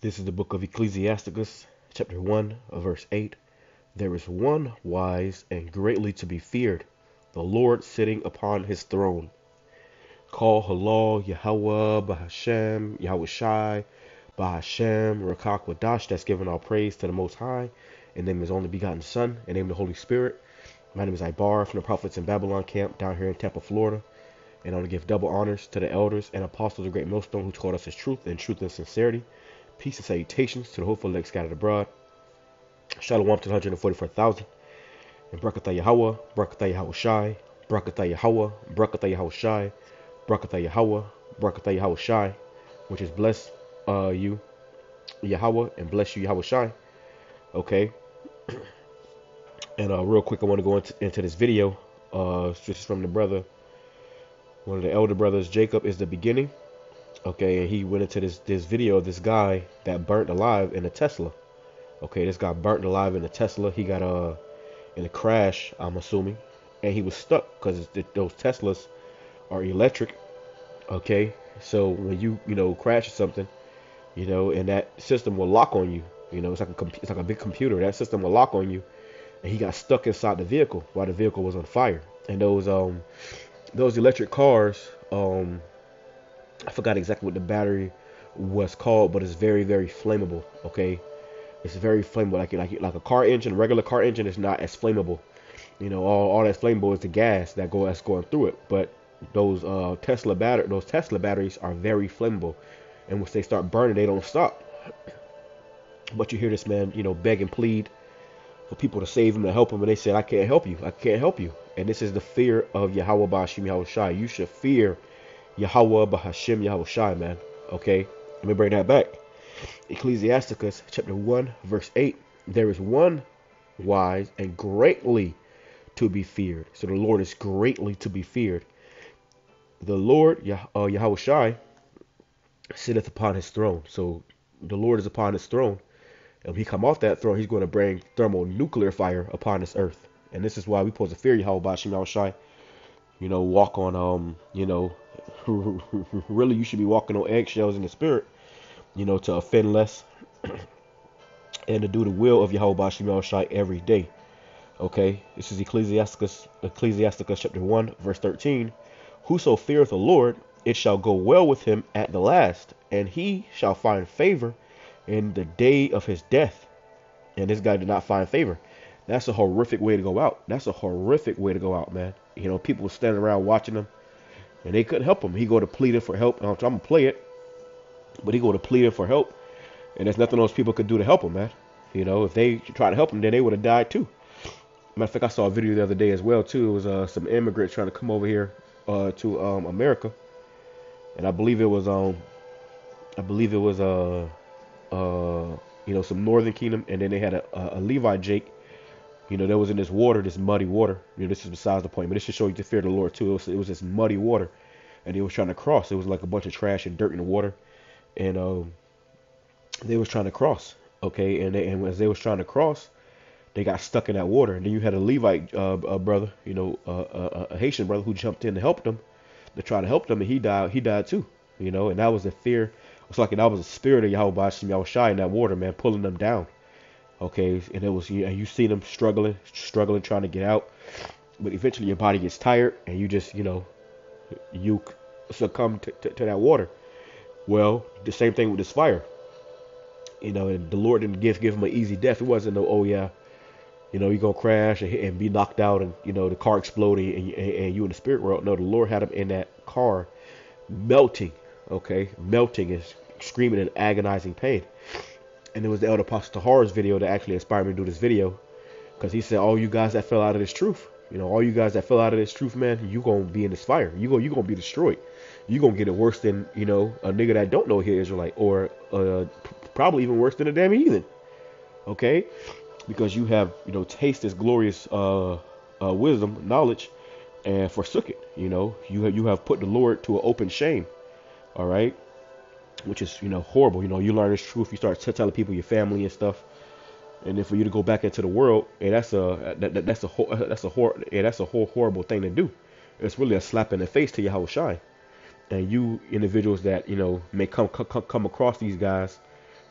This is the book of Ecclesiasticus, chapter 1, verse 8. There is one wise and greatly to be feared, the Lord sitting upon his throne. Call HALAL, YAHAWAH, BAHASHAM, Yahawashi, BAHASHAM, RAWCHAA, QADASH. That's giving all praise to the Most High, in name of his only begotten Son, in name of the Holy Spirit. My name is Ibar from the Prophets in Babylon camp down here in Tampa, Florida. And I want to give double honors to the elders and apostles of Great Millstone who taught us his truth and sincerity. Peace and salutations to the hopeful elect scattered abroad. Shalom to the 144,000. And Barakatah Yahawah, Barakatah Yahawashi, Barakatah Yahawah, Barakatah Yahawashi, Barakatah Yahawah, Barakatah Yahawashi, which is bless you, Yahawah, and bless you, Yahawashi. Okay. And real quick, I want to go into this video. Just from the brother, one of the elder brothers, Jacob, is the beginning. Okay, and he went into this video of this guy that burnt alive in a Tesla. Okay, this guy burnt alive in a Tesla. He got in a crash, I'm assuming, and he was stuck because those Teslas are electric. Okay, so when you crash or something, and that system will lock on you. It's like a big computer. That system will lock on you, and he got stuck inside the vehicle while the vehicle was on fire. And those electric cars, I forgot exactly what the battery was called, but it's very, very flammable. Okay, it's very flammable. Like a car engine, a regular car engine is not as flammable. All that's flammable is the gas that's going through it. But those Tesla batteries are very flammable, and once they start burning, they don't stop. But you hear this man, beg and plead for people to save him, to help him, and they said, "I can't help you. I can't help you." And this is the fear of Yahawah, BAHASHAM, Yahawashi. You should fear Yahawah, BAHASHAM, Yahawashi, man. Okay, let me bring that back. Ecclesiasticus chapter 1, verse 8. There is one wise and greatly to be feared. So the Lord is greatly to be feared. The Lord, Yahawashi, sitteth upon his throne. So the Lord is upon his throne. And when he come off that throne, he's going to bring thermonuclear fire upon this earth. And this is why we supposed to fear Yahawah, BAHASHAM, Yahawashi. Walk on, really you should be walking on eggshells in the spirit, to offend less and to do the will of Yahawah, BAHASHAM, Yahawashi every day. Okay, this is Ecclesiasticus chapter 1, verse 13. Whoso feareth the Lord, it shall go well with him at the last, and he shall find favor in the day of his death. And this guy did not find favor. That's a horrific way to go out. That's a horrific way to go out, man. People were standing around watching him, and they couldn't help him. He go to pleading for help. I'm gonna play it, but he go to pleading for help, and there's nothing those people could do to help him, man. If they tried to help him, then they would have died too. Matter of fact, I saw a video the other day as well too. It was some immigrants trying to come over here to America, and I believe it was some Northern Kingdom, and then they had a Levi Jake. There was in this water, this muddy water. This is besides the point, but this should show you to fear the Lord too. It was this muddy water, and they was trying to cross. It was like a bunch of trash and dirt in the water, and they was trying to cross. Okay, and as they was trying to cross, they got stuck in that water. And then you had a Levite brother, a Haitian brother who jumped in to help them, to try to help them, and he died too. And that was the fear. It's like that was the spirit of Yahawah, BAHASHAM, Yahawashi in that water, man, pulling them down. Okay, and it was, you see them struggling, trying to get out, but eventually your body gets tired, and you just, you succumb to that water. Well, the same thing with this fire. And the Lord didn't give him an easy death. It wasn't no, oh yeah, you're gonna crash and be knocked out, and the car exploding, and you in the spirit world. No, the Lord had him in that car, melting. Okay, melting and screaming in agonizing pain. And it was the Elder Apostle Tahar's video that actually inspired me to do this video, because he said, all you guys that fell out of this truth, all you guys that fell out of this truth, man, you gonna be in this fire. You gonna be destroyed. You gonna get it worse than a nigga that don't know he Israelite, or probably even worse than a damn heathen. Okay, because you have taste this glorious wisdom, knowledge, and forsook it. You have put the Lord to an open shame. All right. Which is, horrible. You learn this truth, you start telling people, your family and stuff, and then for you to go back into the world, and that's a whole horrible thing to do. It's really a slap in the face to Yahawashi. And you individuals that may come across these guys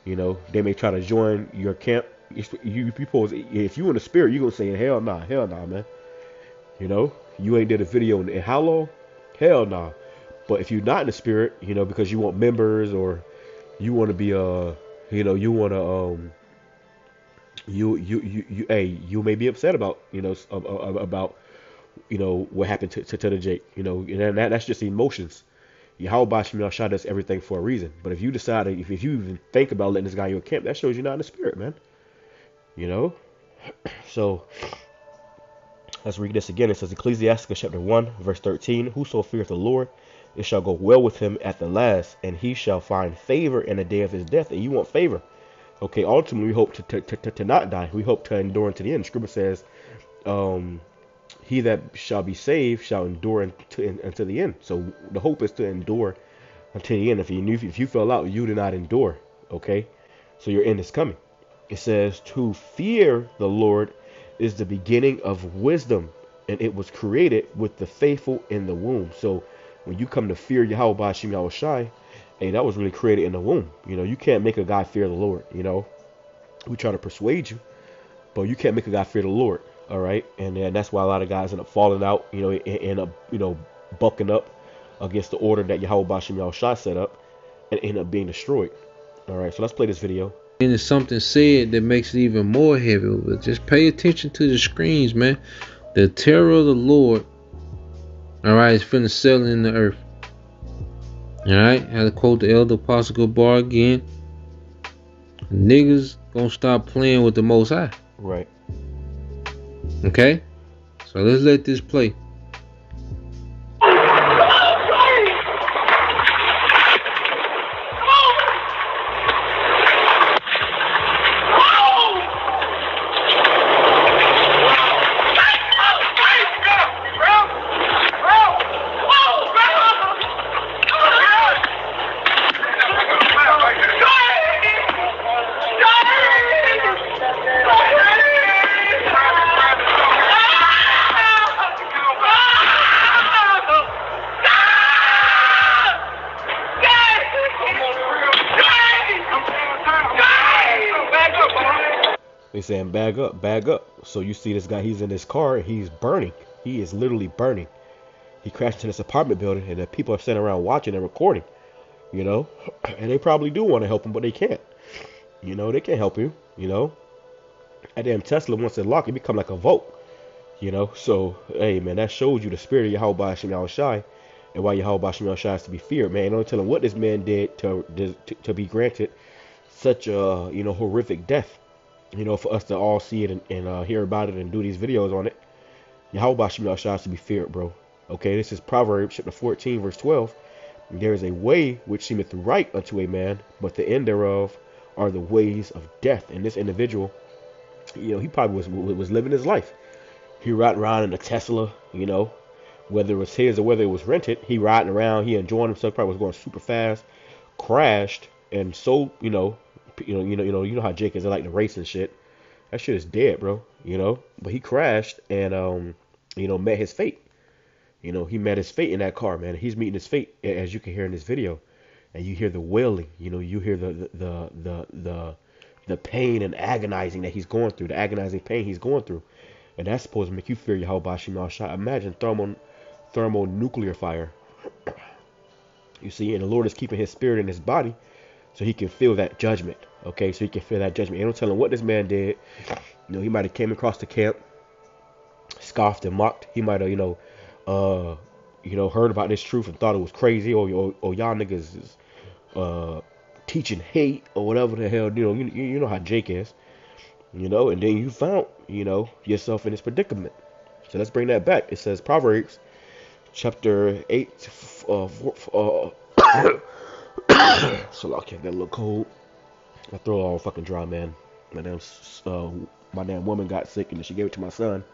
You know, they may try to join your camp. If you in the spirit, you gonna say hell nah, man. You know, you ain't did a video in how long? Hell nah. But if you're not in the spirit, you know, because you want members or you want to be you know, you want to hey, you may be upset about, you know, about, you know, what happened to the Jake, you know, and that's just emotions. Yahawashi does everything for a reason. But if you decide, if you even think about letting this guy in your camp, that shows you're not in the spirit, man. You know? So, let's read this again. It says, Ecclesiastes chapter 1, verse 13, Whoso feareth the Lord, it shall go well with him at the last, and he shall find favor in the day of his death. And you want favor. Okay, ultimately, we hope to not die. We hope to endure unto the end. Scripture says, he that shall be saved shall endure unto the end. So the hope is to endure until the end. If you fell out, you do not endure. Okay, so your end is coming. It says, to fear the Lord is the beginning of wisdom, and it was created with the faithful in the womb. So when you come to fear Yahawashi, hey, that was really created in the womb. You know, you can't make a guy fear the Lord. You know, we try to persuade you, but you can't make a guy fear the Lord. All right, and then that's why a lot of guys end up falling out. You know, end up, you know, bucking up against the order that Yahawashi set up, and end up being destroyed. All right, so let's play this video. And it's something said that makes it even more heavy. But just pay attention to the screens, man. The terror of the Lord, all right, is finna settle in the earth. All right, I had to quote the elder Apostle Gabar again. Niggas gonna stop playing with the Most High. Right. Okay, so let's let this play. They saying bag up, bag up. So you see this guy, he's in this car and he's burning. He is literally burning. He crashed into this apartment building and the people are sitting around watching and recording, you know, and they probably do want to help him, but they can't. You know, they can't help you, you know. That damn Tesla, once it locked, it become like a Volt, you know. So, hey, man, that shows you the spirit of Yahawashi and why Yahawashi is to be feared, man. Don't tell him what this man did to be granted such a, you know, horrific death. You know, for us to all see it and hear about it and do these videos on it. Yahawashi is to be feared, bro. Okay, this is Proverbs chapter 14, verse 12. There is a way which seemeth right unto a man, but the end thereof are the ways of death. And this individual, you know, he probably was living his life. He riding around in a Tesla, you know, whether it was his or whether it was rented. He riding around, he enjoying himself, probably was going super fast, crashed, and so, you know how Jake is. They like to race and shit. That shit is dead, bro. You know, but he crashed and you know, met his fate. You know, he met his fate in that car, man. He's meeting his fate, as you can hear in this video, and you hear the wailing. You know, you hear the pain and agonizing that he's going through, the agonizing pain he's going through, and that's supposed to make you fear Yahawashi. Imagine thermonuclear fire. You see, and the Lord is keeping His spirit in His body, so He can feel that judgment. Okay, so He can feel that judgment. And don't tell him what this man did. You know, he might have came across the camp, scoffed and mocked. He might have, you know, heard about this truth and thought it was crazy, or y'all niggas is teaching hate or whatever the hell. You know how Jake is. You know, and then you found, you know, yourself in this predicament. So let's bring that back. It says Proverbs chapter 8. So I can't get a little cold. My throat all fucking dry, man. My damn woman got sick and then she gave it to my son.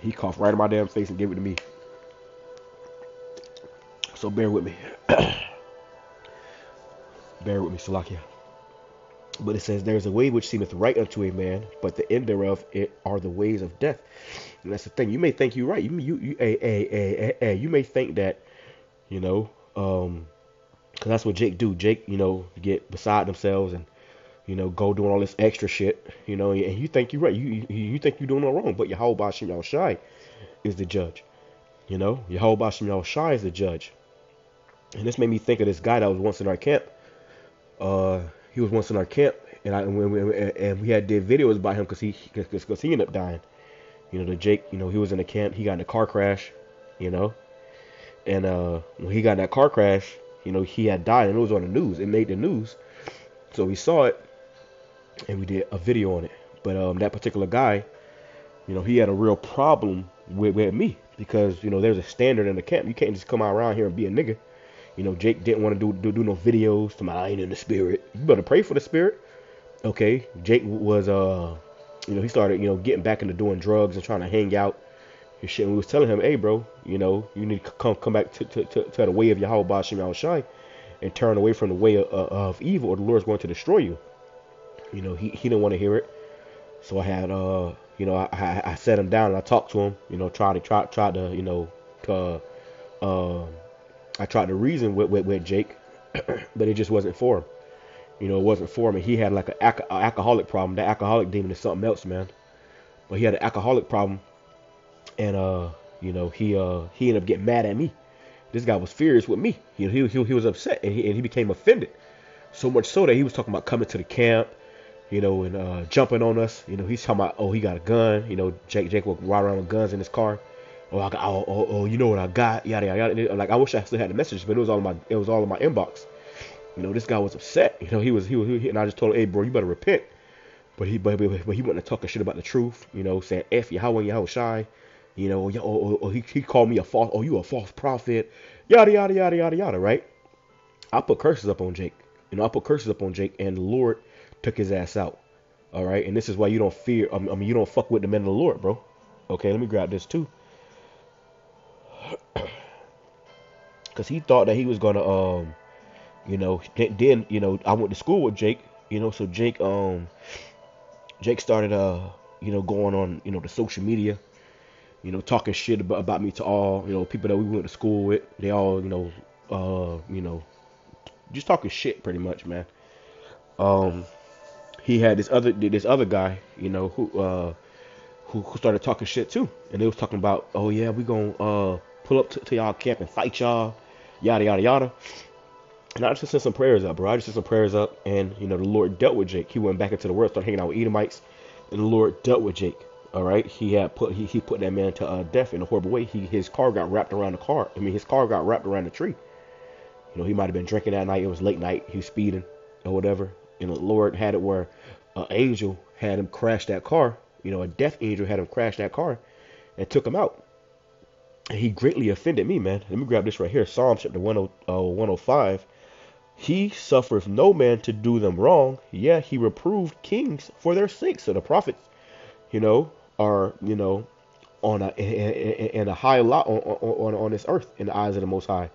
He coughed right in my damn face and gave it to me. So bear with me. Bear with me, Salakia. But it says, there is a way which seemeth right unto a man, but the end thereof are the ways of death. And that's the thing. You may think you're right. You may think that, you know, because that's what Jake do. Jake, you know, get beside themselves and, go doing all this extra shit, and you think you're right. You think you're doing no wrong, but Yahawashi is the judge. Yahawashi is the judge. And this made me think of this guy that was once in our camp. He was once in our camp, and we had did videos about him because he ended up dying. The Jake, he was in the camp. He got in a car crash, and when he got in that car crash, he had died, and it was on the news. It made the news, so we saw it, and we did a video on it. But that particular guy, he had a real problem with me because there's a standard in the camp. You can't just come out around here and be a nigga. Jake didn't want to do no videos to my I ain't in the spirit. You better pray for the spirit. Okay. Jake was he started, getting back into doing drugs and trying to hang out and shit. And we was telling him, hey bro, you need to come back to the way of Yahawashi and turn away from the way of evil, or the Lord's going to destroy you. He didn't want to hear it. So I had I sat him down and I talked to him, tried to I tried to reason with Jake, but it just wasn't for him. It wasn't for him. And he had like an alcoholic problem. That alcoholic demon is something else, man. But he had an alcoholic problem, and he ended up getting mad at me. This guy was furious with me. He was upset, and he became offended. So much so that he was talking about coming to the camp, and jumping on us. He's talking about, oh, he got a gun. Jake would ride around with guns in his car. Oh, I got, you know what I got, yada yada. Like, I wish I still had the message, but it was all in my inbox. This guy was upset. He was, and I just told him, hey bro, you better repent. But he went to talking shit about the truth. Saying F Yahweh and Yahawashi. He called me a false. Oh, you a false prophet. Yada yada yada yada yada. Right? I put curses up on Jake. I put curses up on Jake, and the Lord took his ass out. All right, and this is why you don't fear. You don't fuck with the men of the Lord, bro. Okay, let me grab this too. Because he thought that he was gonna then I went to school with Jake, so Jake started going on the social media, talking shit about me to all people that we went to school with. They all just talking shit pretty much, man. He had this other guy who started talking shit too, and they was talking about, oh yeah, we gonna pull up to y'all camp and fight y'all, yada yada yada. And I just sent some prayers up, bro. I just sent some prayers up, and the Lord dealt with Jake. He went back into the world, started hanging out with Edomites, and the Lord dealt with Jake. All right, he put that man to death in a horrible way. His car got wrapped around the car. His car got wrapped around the tree. He might have been drinking that night. It was late night. He was speeding or whatever, and the Lord had it where an angel had him crash that car. A death angel had him crash that car and took him out. And he greatly offended me, man. Let me grab this right here. Psalm chapter 105. He suffereth no man to do them wrong. Yeah, he reproved kings for their sakes. So the prophets, are, on a high lot on this earth in the eyes of the Most High.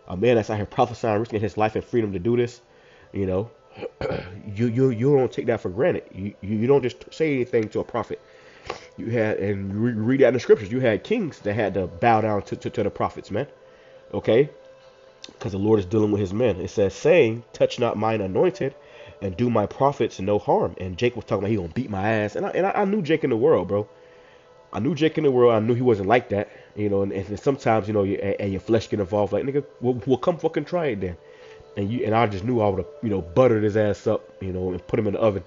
A man that's out here prophesying, risking his life and freedom to do this, you don't take that for granted. You don't just say anything to a prophet. You had, and you read that in the scriptures, you had kings that had to bow down to the prophets, man. Okay? Because the Lord is dealing with his men. It says, saying, touch not mine anointed, and do my prophets no harm. And Jake was talking about he gonna beat my ass. And I knew Jake in the world, bro. I knew Jake in the world. I knew he wasn't like that. And sometimes, your flesh get involved. Like, nigga, we'll come fucking try it then. And I just knew I would have, buttered his ass up, and put him in the oven.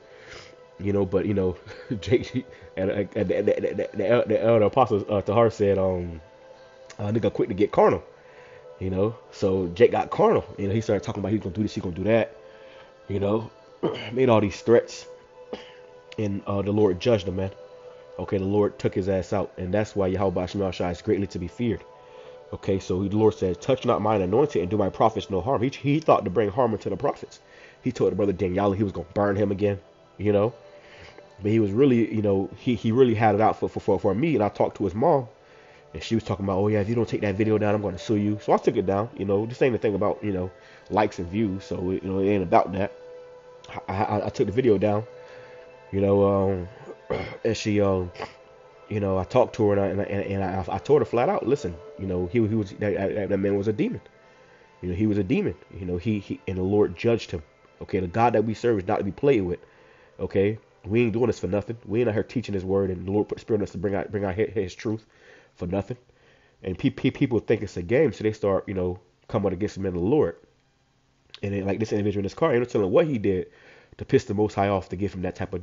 But Jake, the elder apostle Tahar said, nigga quick to get carnal. So Jake got carnal. He started talking about he's gonna do this, he's gonna do that. Made all these threats, and the Lord judged him, man. Okay, the Lord took his ass out, and that's why Yahawashi is greatly to be feared. Okay, so the Lord says, touch not mine anointed and do my prophets no harm. He thought to bring harm into the prophets. He told the brother Daniel he was gonna burn him again. But he was really, he really had it out for me. And I talked to his mom, and she was talking about, oh yeah, if you don't take that video down, I'm going to sue you. So I took it down. This ain't the thing about, likes and views. So, it ain't about that. I took the video down, and she, I talked to her, and I told her flat out, listen, he was, that man was a demon. He was a demon. He and the Lord judged him. Okay, the God that we serve is not to be played with. Okay, we ain't doing this for nothing. We ain't out here teaching His word, and the Lord put Spirit in us to bring out His truth for nothing. And people think it's a game, so they start, coming against the men of the Lord. And then, like this individual in this car, ain't no telling what he did to piss the Most High off to give him that type of,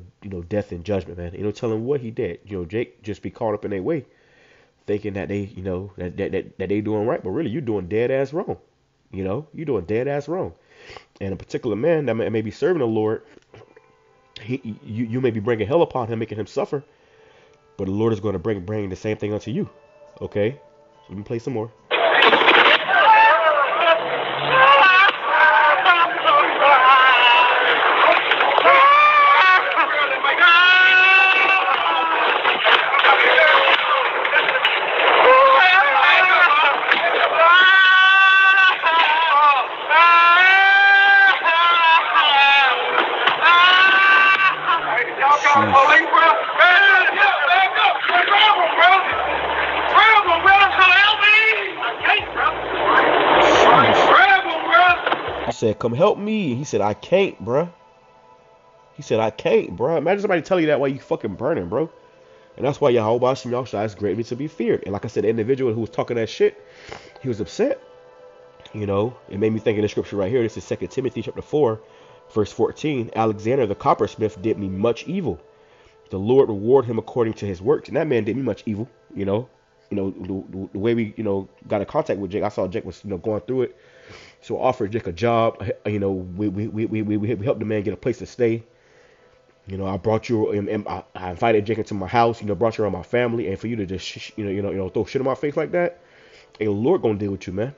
death and judgment, man. Ain't no telling what he did. Jake just be caught up in their way, thinking that they, that they doing right, but really you doing dead ass wrong. You doing dead ass wrong. And a particular man that may be serving the Lord, you may be bringing hell upon him, making him suffer, but the Lord is going to bring the same thing unto you. Okay, so let me play some more. He said, "Come help me." He said, "I can't, bruh." He said, "I can't, bruh." Imagine somebody telling you that while you fucking burning, bro. And that's why Yahawashi is greatly to be feared. And like I said, the individual who was talking that shit, he was upset. It made me think of the scripture right here. This is 2 Timothy chapter 4, verse 14. Alexander the coppersmith did me much evil. The Lord reward him according to his works. And that man did me much evil, the way we, got in contact with Jake. I saw Jake was, going through it. So I offered Jake a job. We helped the man get a place to stay. I brought you, I invited Jake into my house, brought you around my family, and for you to just, throw shit in my face like that, hey, the Lord gonna deal with you, man.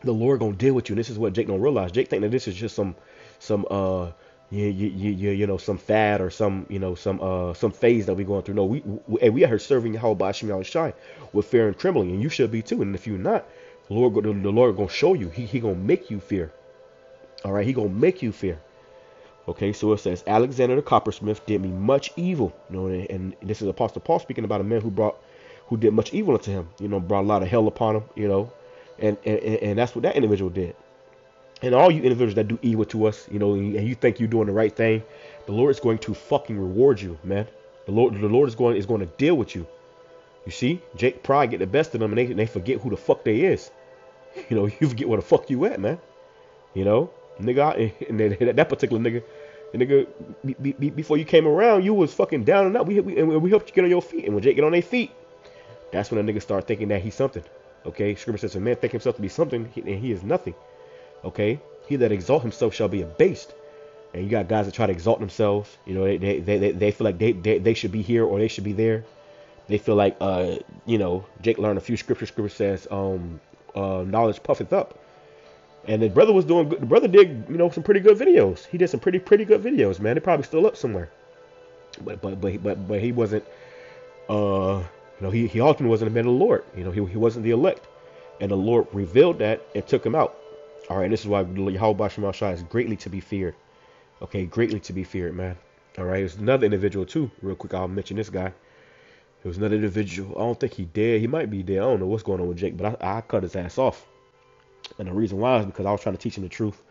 The Lord gonna deal with you. And this is what Jake don't realize. Jake think that this is just some some fad or some phase that we going through. No, we are here serving Yahawashi with fear and trembling, and you should be too. And if you're not, the Lord gonna show you. He gonna make you fear. All right, He gonna make you fear. Okay, so it says, Alexander the coppersmith did me much evil. And this is Apostle Paul speaking about a man who did much evil unto him. Brought a lot of hell upon him. And that's what that individual did. And all you individuals that do evil to us, and you think you're doing the right thing, the Lord is going to fucking reward you, man. The Lord is going to deal with you. You see, Jake pride get the best of them, and they forget who the fuck they is. You forget where the fuck you at, man. Nigga, and that particular nigga, before you came around, you was fucking down and out. We helped you get on your feet, and when Jake get on their feet, that's when a nigga start thinking that he's something. Okay, Scripture says a man think himself to be something, and he is nothing. Okay, he that exalt himself shall be abased. And you got guys that try to exalt themselves. They feel like they should be here or they should be there. They feel like Jake learned a few scriptures. Scripture says knowledge puffeth up. And the brother was doing good. The brother did, some pretty good videos. He did some pretty good videos, man. They're probably still up somewhere. But he wasn't. He ultimately wasn't a man of the Lord. He wasn't the elect, and the Lord revealed that and took him out. All right, and this is why Yahawashi is greatly to be feared. Okay, greatly to be feared, man. All right, there's another individual too. Real quick, I'll mention this guy. There was another individual. I don't think he dead. He might be dead. I don't know what's going on with Jake, but I cut his ass off. And the reason why is because I was trying to teach him the truth.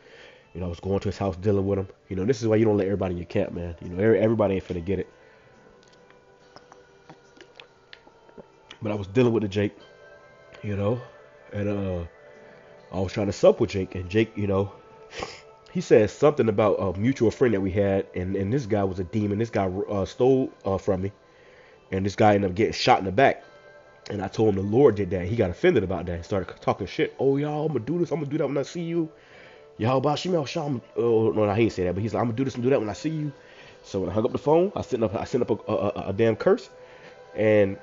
I was going to his house, dealing with him. This is why you don't let everybody in your camp, man. Everybody ain't finna get it. But I was dealing with the Jake, and I was trying to sup with Jake, and Jake, he said something about a mutual friend that we had, and this guy was a demon. This guy stole from me, and this guy ended up getting shot in the back. And I told him the Lord did that. He got offended about that and started talking shit. Oh, y'all, I'm gonna do this. I'm gonna do that when I see you. Yahawashi. Oh, no, he didn't say that, but he's like, I'm gonna do this and do that when I see you. So when I hung up the phone, I sent up a damn curse. And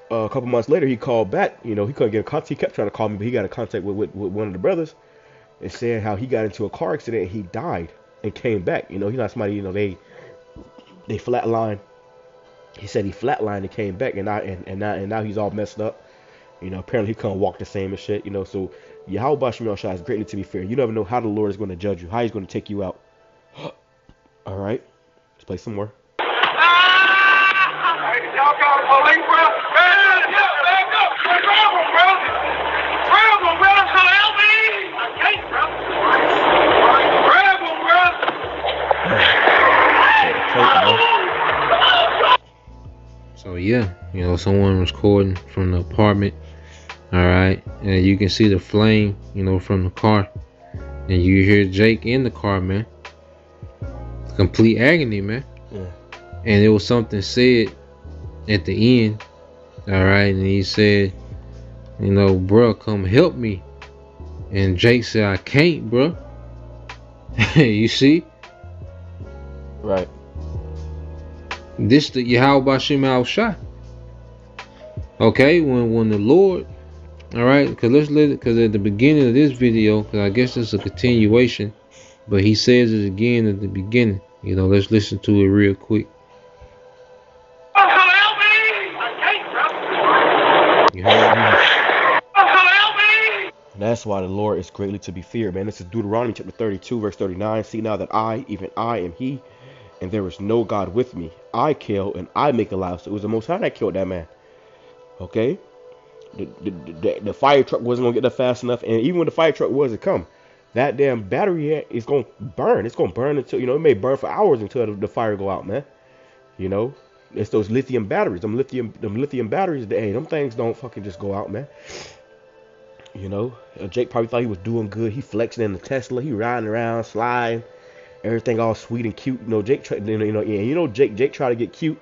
a couple months later, he called back. He couldn't get in contact. He kept trying to call me, but he got in contact with one of the brothers and said how he got into a car accident and he died and came back. He's not somebody, they flatlined. He said he flatlined and came back, and now he's all messed up. Apparently he couldn't walk the same and shit. So Yahawashi is greatly to be feared. You never know how the Lord is going to judge you, how He's going to take you out. All right, let's play some more. So yeah, you know, someone was recording from the apartment. All right, and you can see the flame, you know, from the car, and you hear Jake in the car, man. Complete agony, man. Yeah. And it was something said at the end. All right, and he said, you know, bro, come help me. And Jake said, I can't, bro. You see? Right. This the Yahawashi. Okay, when the Lord, all right, because at the beginning of this video, because I guess it's a continuation, but he says it again at the beginning. You know, let's listen to it real quick. Help me! I can't, bro. You heard me? Help me! That's why the Lord is greatly to be feared, man. This is Deuteronomy chapter 32, verse 39. See now that I, even I, am He, and there is no God with me. I kill and I make alive. So it was the Most High that killed that man. Okay? The fire truck wasn't going to get there fast enough. And even when the fire truck was to come, that damn battery is going to burn. It's going to burn until, you know, it may burn for hours until the fire go out, man. You know? It's those lithium batteries. Them lithium batteries, hey, them things don't fucking just go out, man. You know? Jake probably thought he was doing good. He flexing in the Tesla. He riding around, sliding. Everything all sweet and cute. You know, Jake tried, Jake tried to get cute.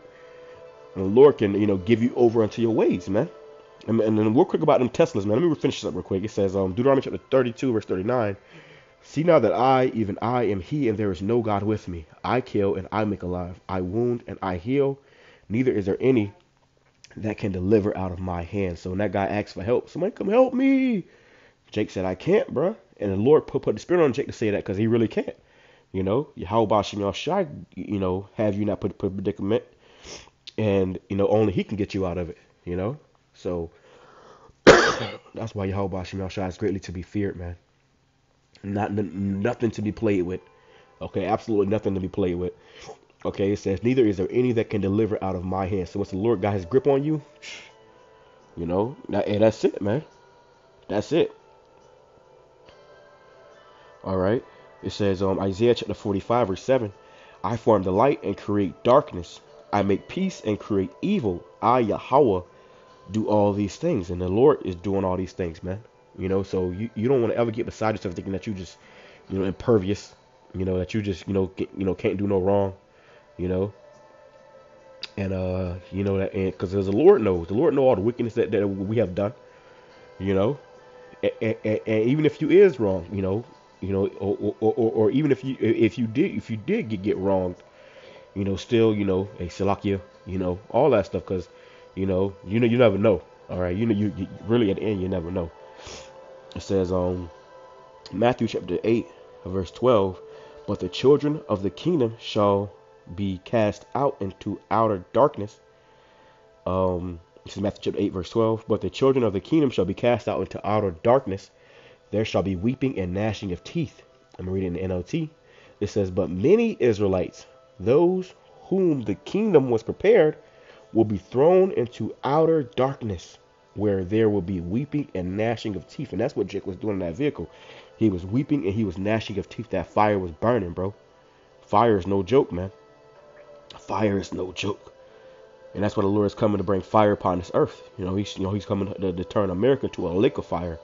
And the Lord can, you know, give you over unto your ways, man. And then real quick about them Teslas, man. Let me finish this up real quick. It says, Deuteronomy chapter 32, verse 39. See now that I, even I, am He, and there is no God with me. I kill and I make alive. I wound and I heal. Neither is there any that can deliver out of my hand. So when that guy asked for help, somebody come help me. Jake said, I can't, bro. And the Lord put the spirit on Jake to say that because he really can't. You know, Yahawashi, you know, have you not put predicament, and you know only He can get you out of it. You know, so that's why Yahawashi is greatly to be feared, man. Nothing to be played with. Okay, absolutely nothing to be played with. Okay, it says neither is there any that can deliver out of my hand. So once the Lord got His grip on you, you know, and that's it, man. That's it. All right. It says Isaiah chapter 45 verse 7. I form the light and create darkness. I make peace and create evil. I, Yahawaah, do all these things. And the Lord is doing all these things, man. You know, so you don't want to ever get beside yourself thinking that you just, you know, impervious. You know, that you just, can't do no wrong. You know. And, you know, that because the Lord knows. The Lord knows all the wickedness that we have done. You know. And even if you is wrong, you know, or even if you did get wronged, you know, still, you know, a Salakia, you know, all that stuff, because, you never know. All right, you really at the end you never know. It says Matthew chapter 8 verse 12, but the children of the kingdom shall be cast out into outer darkness. This is Matthew chapter 8 verse 12, but the children of the kingdom shall be cast out into outer darkness. There shall be weeping and gnashing of teeth. I'm reading the NLT. It says, but many Israelites, those whom the kingdom was prepared, will be thrown into outer darkness, where there will be weeping and gnashing of teeth. And that's what Jake was doing in that vehicle. He was weeping and he was gnashing of teeth. That fire was burning, bro. Fire is no joke, man. Fire is no joke. And that's why the Lord is coming to bring fire upon this earth. He's coming to turn America to a lake of fire.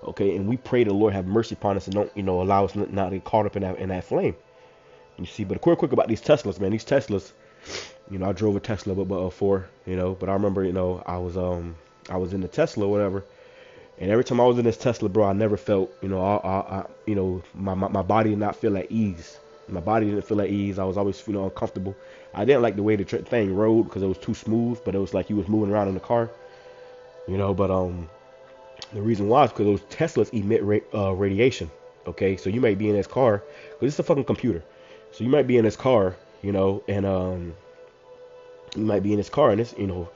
Okay, and we pray the Lord have mercy upon us and don't, allow us not to get caught up in that flame. You see, but quick about these Teslas, man. These Teslas, I drove a Tesla before, but I remember, I was in the Tesla or whatever, and every time I was in this Tesla, bro, I never felt, my body did not feel at ease. My body didn't feel at ease. I was always feeling uncomfortable. I didn't like the way the thing rode because it was too smooth, but it was like you was moving around in the car, but the reason why is because those Teslas emit radiation. Okay, so you might be in this car because it's a fucking computer. So you might be in this car, and you might be in this car, and it's, you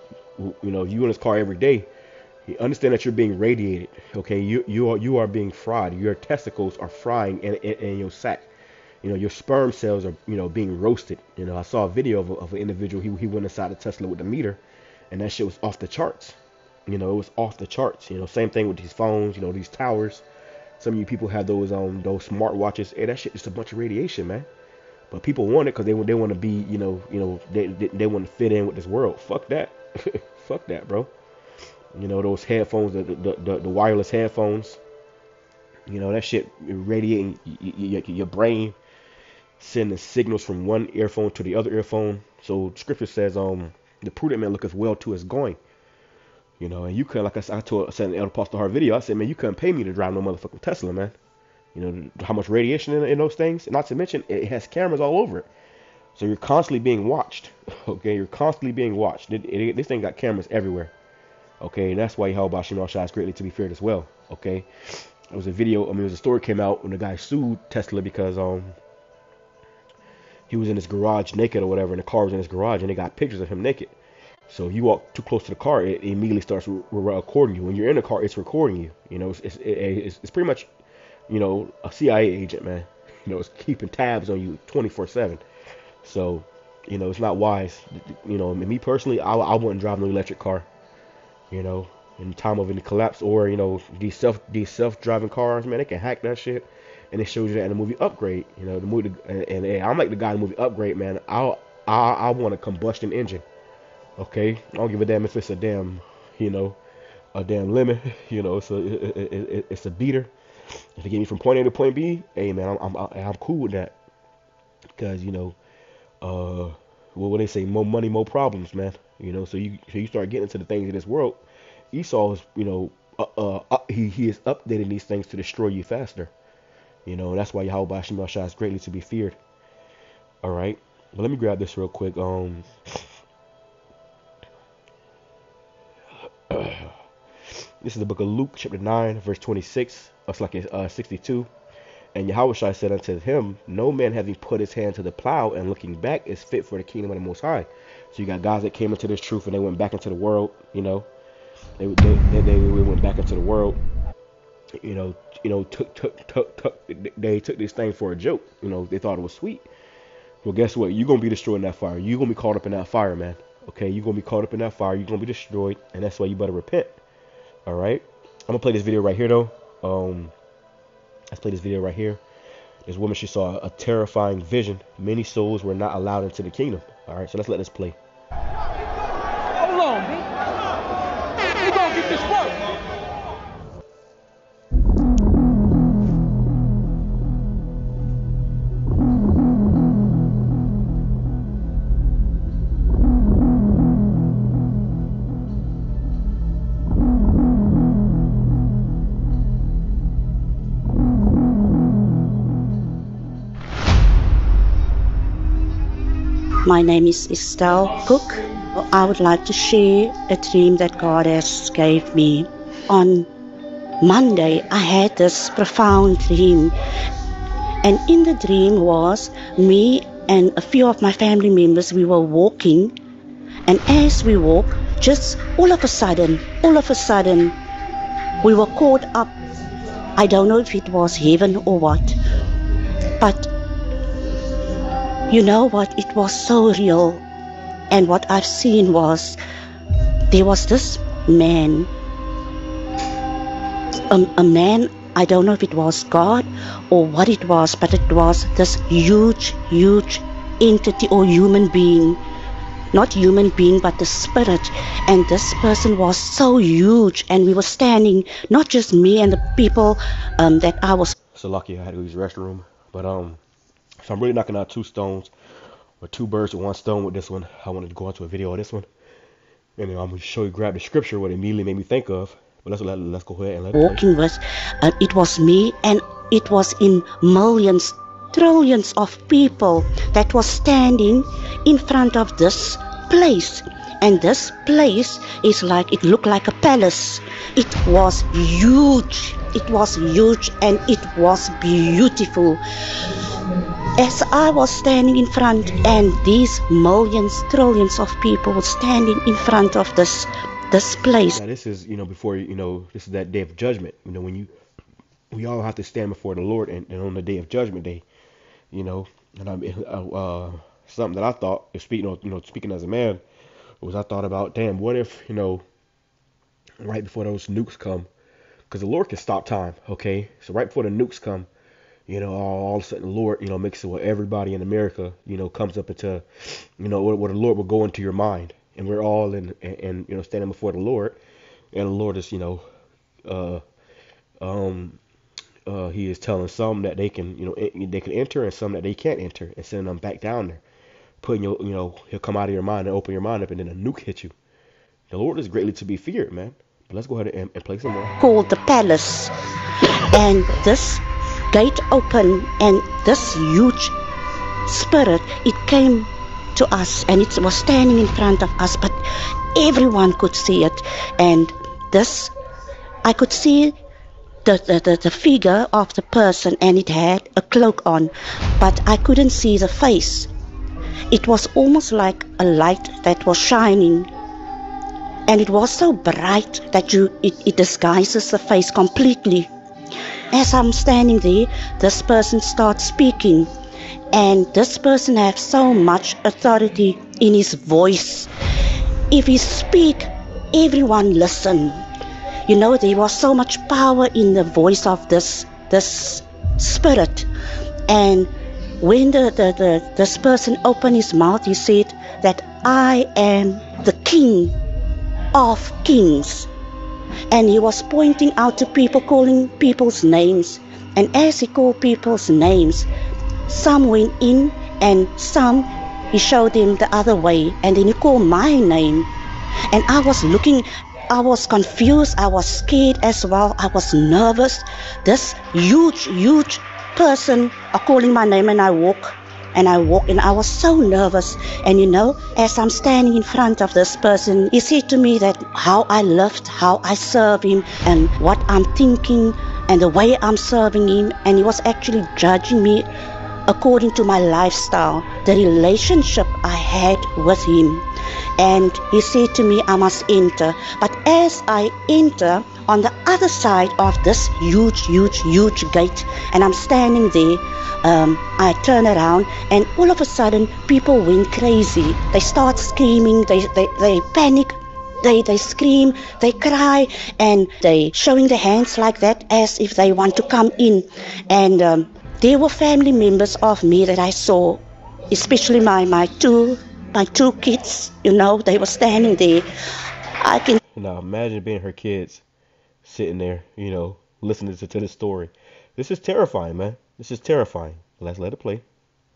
in this car every day. You understand that you're being radiated. Okay, you are being fried. Your testicles are frying in your sack. Your sperm cells are, being roasted. I saw a video of an individual. He went inside the Tesla with the meter, and that shit was off the charts. It was off the charts. Same thing with these phones. These towers. Some of you people have those smart watches. Hey, that shit is a bunch of radiation, man. But people want it because they want to be, they want to fit in with this world. Fuck that. Fuck that, bro. You know, those headphones, the wireless headphones. You know, that shit radiating your brain, sending signals from one earphone to the other earphone. So scripture says, the prudent man looketh well to his going. You know, and you couldn't, like I said in the Elder Apostle Hart video, I said, man, you couldn't pay me to drive no motherfucking Tesla, man. You know, how much radiation in those things. And not to mention, it has cameras all over it. So you're constantly being watched. Okay, you're constantly being watched. This thing got cameras everywhere. Okay, and that's why YAHAWAH is greatly to be feared as well. Okay, there was a video, it was a story came out when the guy sued Tesla because he was in his garage naked or whatever, and the car was in his garage, and they got pictures of him naked. So if you walk too close to the car, it immediately starts recording you. When you're in the car, it's recording you. You know, it's pretty much, you know, a CIA agent, man. You know, it's keeping tabs on you 24/7. So, you know, it's not wise. You know, me personally, I wouldn't drive no electric car. You know, in time of any collapse, or you know, these self-driving cars, man, they can hack that shit, and it shows you that in the movie Upgrade. You know, the movie, and I'm like the guy in the movie Upgrade, man. I want a combustion engine. Okay, I don't give a damn if it's a damn, you know, a damn lemon. You know, it's a beater. If they get me from point A to point B, hey man, I'm cool with that. Because you know, well, what they say, more money, more problems, man. You know, so you start getting into the things of this world. Esau is, you know, he is updating these things to destroy you faster. You know, and that's why YAHAWAH is greatly to be feared. All right, but let me grab this real quick. This is the book of Luke, chapter 9, verse 26. It's like 62. And Yahawashi said unto him, no man having put his hand to the plow and looking back is fit for the kingdom of the Most High. So you got guys that came into this truth and they went back into the world. You know, they went back into the world. You know, they took this thing for a joke. You know, they thought it was sweet. Well, guess what? You're gonna be destroyed in that fire. You're gonna be caught up in that fire, man. Okay, you're gonna be caught up in that fire. You're gonna be destroyed, and that's why you better repent. All right. I'm gonna play this video right here, though. Let's play this video right here. This woman, she saw a terrifying vision. Many souls were not allowed into the kingdom. All right, so let's let this play. Hold on, B. We gonna get this work. My name is Estelle Cook. I would like to share a dream that God has gave me. On Monday, I had this profound dream. And in the dream was me and a few of my family members, we were walking. And as we walked, just all of a sudden, we were caught up. I don't know if it was heaven or what. But you know what? It was so real. And what I've seen was, there was this man, a man, I don't know if it was God or what it was, but it was this huge entity or human being. Not human being, but the spirit. And this person was so huge, and we were standing, not just me and the people that I was. So lucky I had to use the restroom. But so I'm really knocking out two stones, or two birds with one stone with this one. I wanted to go into a video of this one, and I'm going to show you, grab the scripture, what it immediately made me think of. But let's go ahead and let it walking with. It was me, and it was in millions, trillions of people that was standing in front of this place. And this place is like, it looked like a palace. It was huge. It was huge, and it was beautiful. As I was standing in front, and these millions, trillions of people were standing in front of this place. Now this is, you know, before, you know, this is that day of judgment. You know, when we all have to stand before the Lord, and on the day of judgment day, you know, and something that I thought, speaking as a man, was I thought about, damn, what if, you know, right before those nukes come, because the Lord can stop time, okay? So right before the nukes come, you know, all of a sudden the Lord, you know, makes it where everybody in America, you know, comes up into, you know, where the Lord will go into your mind, and we're all standing before the Lord, and the Lord is uh, um, he is telling some that they can they can enter, and some that they can't enter, and sending them back down there, putting he'll come out of your mind and open your mind up, and then a nuke hit you. The Lord is greatly to be feared, man. But let's go ahead and play some more. Called the palace, and this gate opened, and this huge spirit, it came to us, and it was standing in front of us, but everyone could see it. And this, I could see the figure of the person, and it had a cloak on, but I couldn't see the face. It was almost like a light that was shining, and it was so bright that it disguises the face completely. As I'm standing there, this person starts speaking, and this person has so much authority in his voice. If he speak, everyone listen. There was so much power in the voice of this spirit. And when this person opened his mouth, he said that I am the King of Kings. And he was pointing out to people, calling people's names. And as he called people's names, some went in and some he showed them the other way. And then he called my name. And I was looking, I was confused, I was scared as well, I was nervous. This huge person are calling my name, and I walk and I was so nervous. And as I'm standing in front of this person, he said to me that how I lived, how I serve him, and what I'm thinking, and the way I'm serving him. And he was actually judging me according to my lifestyle, the relationship I had with him. And he said to me, I must enter. But as I enter on the other side of this huge gate, and I'm standing there, I turn around, and all of a sudden people went crazy. They start screaming, they panic, they scream, they cry, and they showing their hands like that as if they want to come in. And there were family members of me that I saw, especially my two kids. They were standing there. Now imagine being her kids, sitting there, listening to this story. This is terrifying, man. This is terrifying. Let's let it play.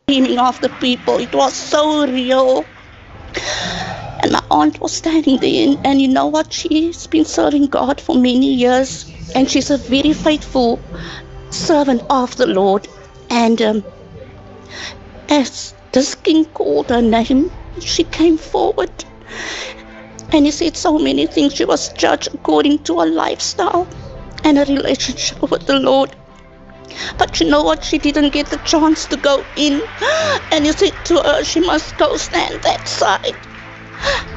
Screaming of the people, it was so real. And my aunt was standing there, and you know what? She's been serving God for many years, and she's a very faithful servant of the Lord. And as this king called her name, she came forward, and he said so many things. She was judged according to her lifestyle and her relationship with the Lord. But you know what? She didn't get the chance to go in, and he said to her she must go stand that side.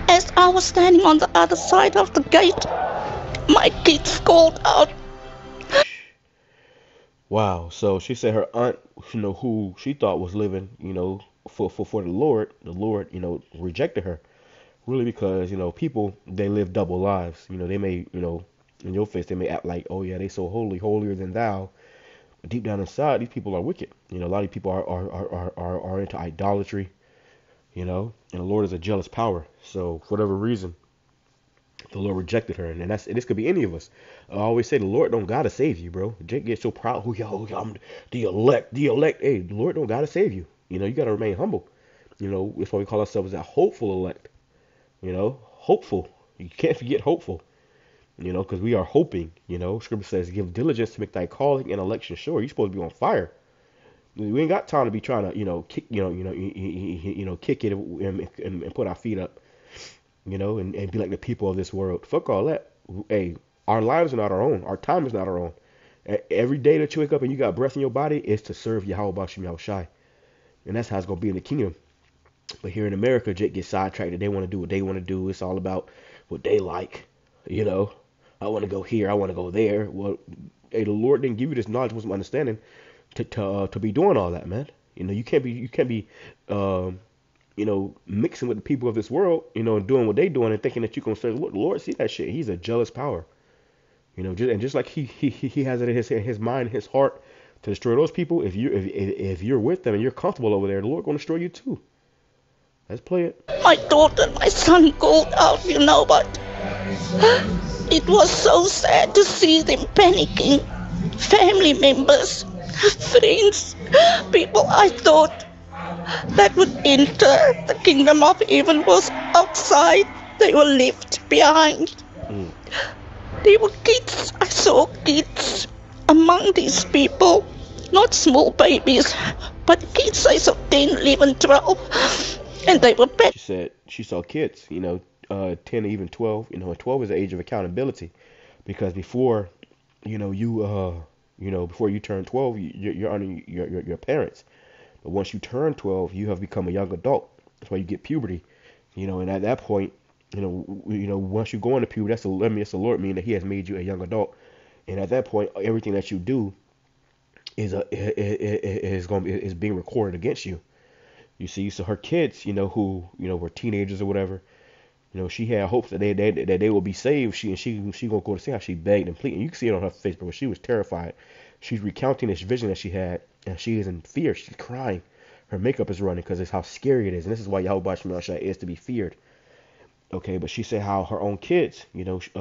As I was standing on the other side of the gate, my kids called out. Wow. So she said her aunt, who she thought was living, for the Lord, rejected her. Really, because, people, they live double lives. They may, in your face, they may act like, oh yeah, they so holy, holier than thou. But deep down inside, these people are wicked. A lot of people are into idolatry, and the Lord is a jealous power. So for whatever reason, the Lord rejected her, and this could be any of us. I always say the Lord don't gotta save you, bro. Jake gets so proud. I'm the elect. Hey, the Lord don't gotta save you. You gotta remain humble. That's why we call ourselves a hopeful elect. Hopeful. You can't forget hopeful. Because we are hoping. Scripture says, "Give diligence to make thy calling and election sure." You're supposed to be on fire. We ain't got time to be trying to, kick, kick it and put our feet up. And be like the people of this world. Fuck all that. Hey, our lives are not our own. Our time is not our own. Every day that you wake up and you got breath in your body is to serve Yahawashi. And that's how it's going to be in the kingdom. But here in America, Jake gets sidetracked. They want to do what they want to do. It's all about what they like. I want to go here. I want to go there. Well, hey, the Lord didn't give you this knowledge, wisdom, understanding to be doing all that, man. You can't be mixing with the people of this world, and doing what they doing and thinking that you can serve the Lord. The Lord see that shit. He's a jealous power. Just like he has it in his mind, his heart to destroy those people. If you're with them and you're comfortable over there, the Lord gonna destroy you too. Let's play it. My daughter and my son called out, you know what? It was so sad to see them panicking. Family members, friends, people I thought that would enter the kingdom of heaven was outside. They were left behind. They were kids. I saw kids among these people. Not small babies, but kids. I saw 10, 11, 12. And they were bad. She said she saw kids, 10 to even 12. 12 is the age of accountability, because before, before you turn 12, you're under your parents. But once you turn 12, you have become a young adult. That's why you get puberty, and at that point, once you go into puberty, that's the Lord meaning that He has made you a young adult. And at that point, everything that you do is being recorded against you. You see, so her kids, who were teenagers or whatever, she had hopes that they will be saved. She gonna go to see how she begged and pleaded. And you can see it on her face, but she was terrified. She's recounting this vision that she had, and she is in fear. She's crying. Her makeup is running because it's how scary it is, and this is why Yahawashi is to be feared. Okay, but she said how her own kids, the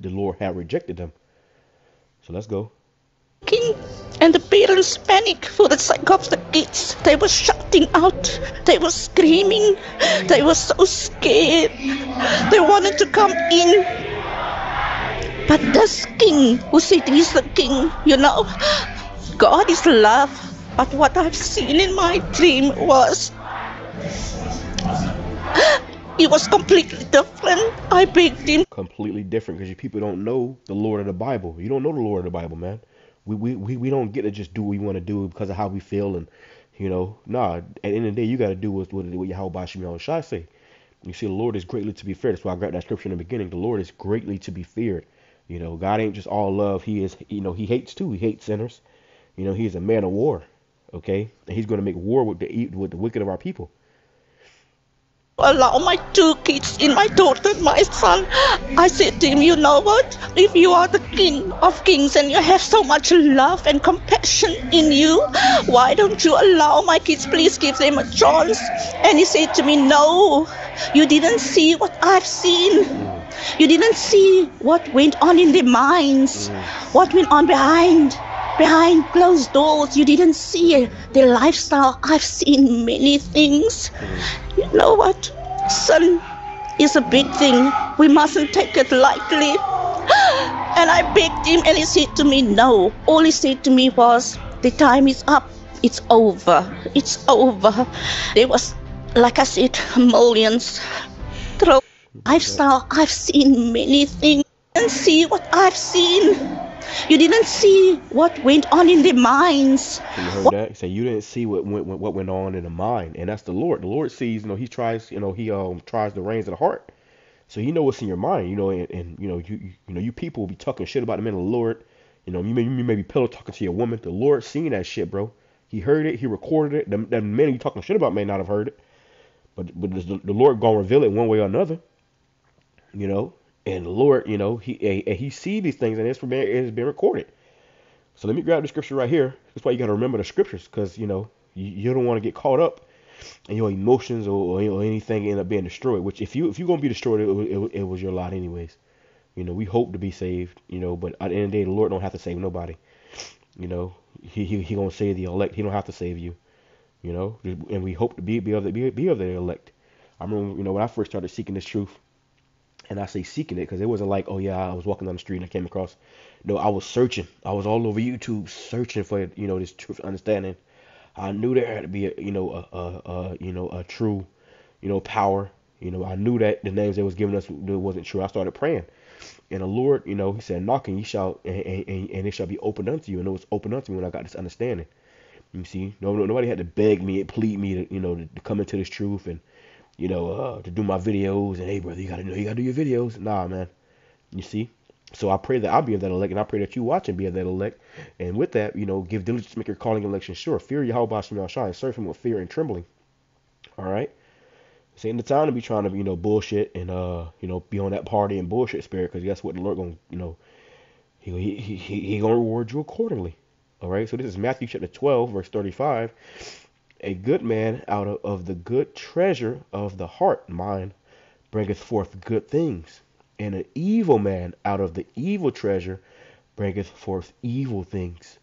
Lord had rejected them. So let's go. And the parents panicked for the sake of the kids. They were shouting out. They were screaming. They were so scared. They wanted to come in. But this king, who said he's the king, God is love. But what I've seen in my dream was, he was completely different. I begged him. Completely different, because you people don't know the Lord of the Bible. You don't know the Lord of the Bible, man. We don't get to just do what we want to do because of how we feel, and at the end of the day, you got to do what Yahawashi say. You see, the Lord is greatly to be feared. That's why I grabbed that scripture in the beginning. The Lord is greatly to be feared. God ain't just all love. He is, He hates too. He hates sinners. He is a man of war. Okay, and He's going to make war with the wicked of our people. Allow my 2 kids in, my daughter and my son. I said to him, you know what? If you are the King of Kings and you have so much love and compassion in you, why don't you allow my kids? Please give them a chance. And he said to me, no, you didn't see what I've seen. You didn't see what went on in their minds, what went on behind closed doors. You didn't see their lifestyle. I've seen many things. You know what? Sin is a big thing. We mustn't take it lightly. And I begged him, and he said to me, no. All he said to me was, the time is up. It's over. It's over. There was, like I said, millions. Lifestyle. I've seen many things. And see what I've seen. You didn't see what went on in their minds. You heard that? He said you didn't see what went on in the mind, and that's the Lord. The Lord sees. He tries. He tries the reins of the heart. So He knows what's in your mind. And you people will be talking shit about the man of the Lord. You may be pillow talking to your woman. The Lord seen that shit, bro. He heard it. He recorded it. The man you talking shit about may not have heard it, but the Lord gonna reveal it one way or another. And the Lord, he see these things, and it's been recorded. So let me grab the scripture right here. That's why you got to remember the scriptures, because, you don't want to get caught up in your emotions or anything end up being destroyed, which if you're going to be destroyed, it was your lot anyways. We hope to be saved, but at the end of the day, the Lord don't have to save nobody. He going to save the elect. He don't have to save you, and we hope to be of the elect. I remember, when I first started seeking this truth. And I say seeking it because it wasn't like, oh yeah, I was walking down the street and I came across. No, I was searching. I was all over YouTube searching for this truth, understanding. I knew there had to be a true power. I knew that the names they was giving us wasn't true. I started praying, and the Lord, He said, "Knock and ye shall, and it shall be opened unto you." And it was opened unto me when I got this understanding. You see, nobody had to beg me and plead me to come into this truth and. To do my videos, and hey brother, you gotta do your videos. Nah, man. You see? So I pray that I'll be of that elect, and I pray that you watch and be of that elect. And with that, give diligence to make your calling and election sure. Fear Yahawashi and serve Him with fear and trembling. All right? This ain't the time to be trying to, bullshit and, be on that party and bullshit spirit, because guess what? The Lord gonna, He gonna reward you accordingly. All right? So this is Matthew chapter 12, verse 35. A good man out of the good treasure of the heart, mind, bringeth forth good things. And an evil man out of the evil treasure bringeth forth evil things.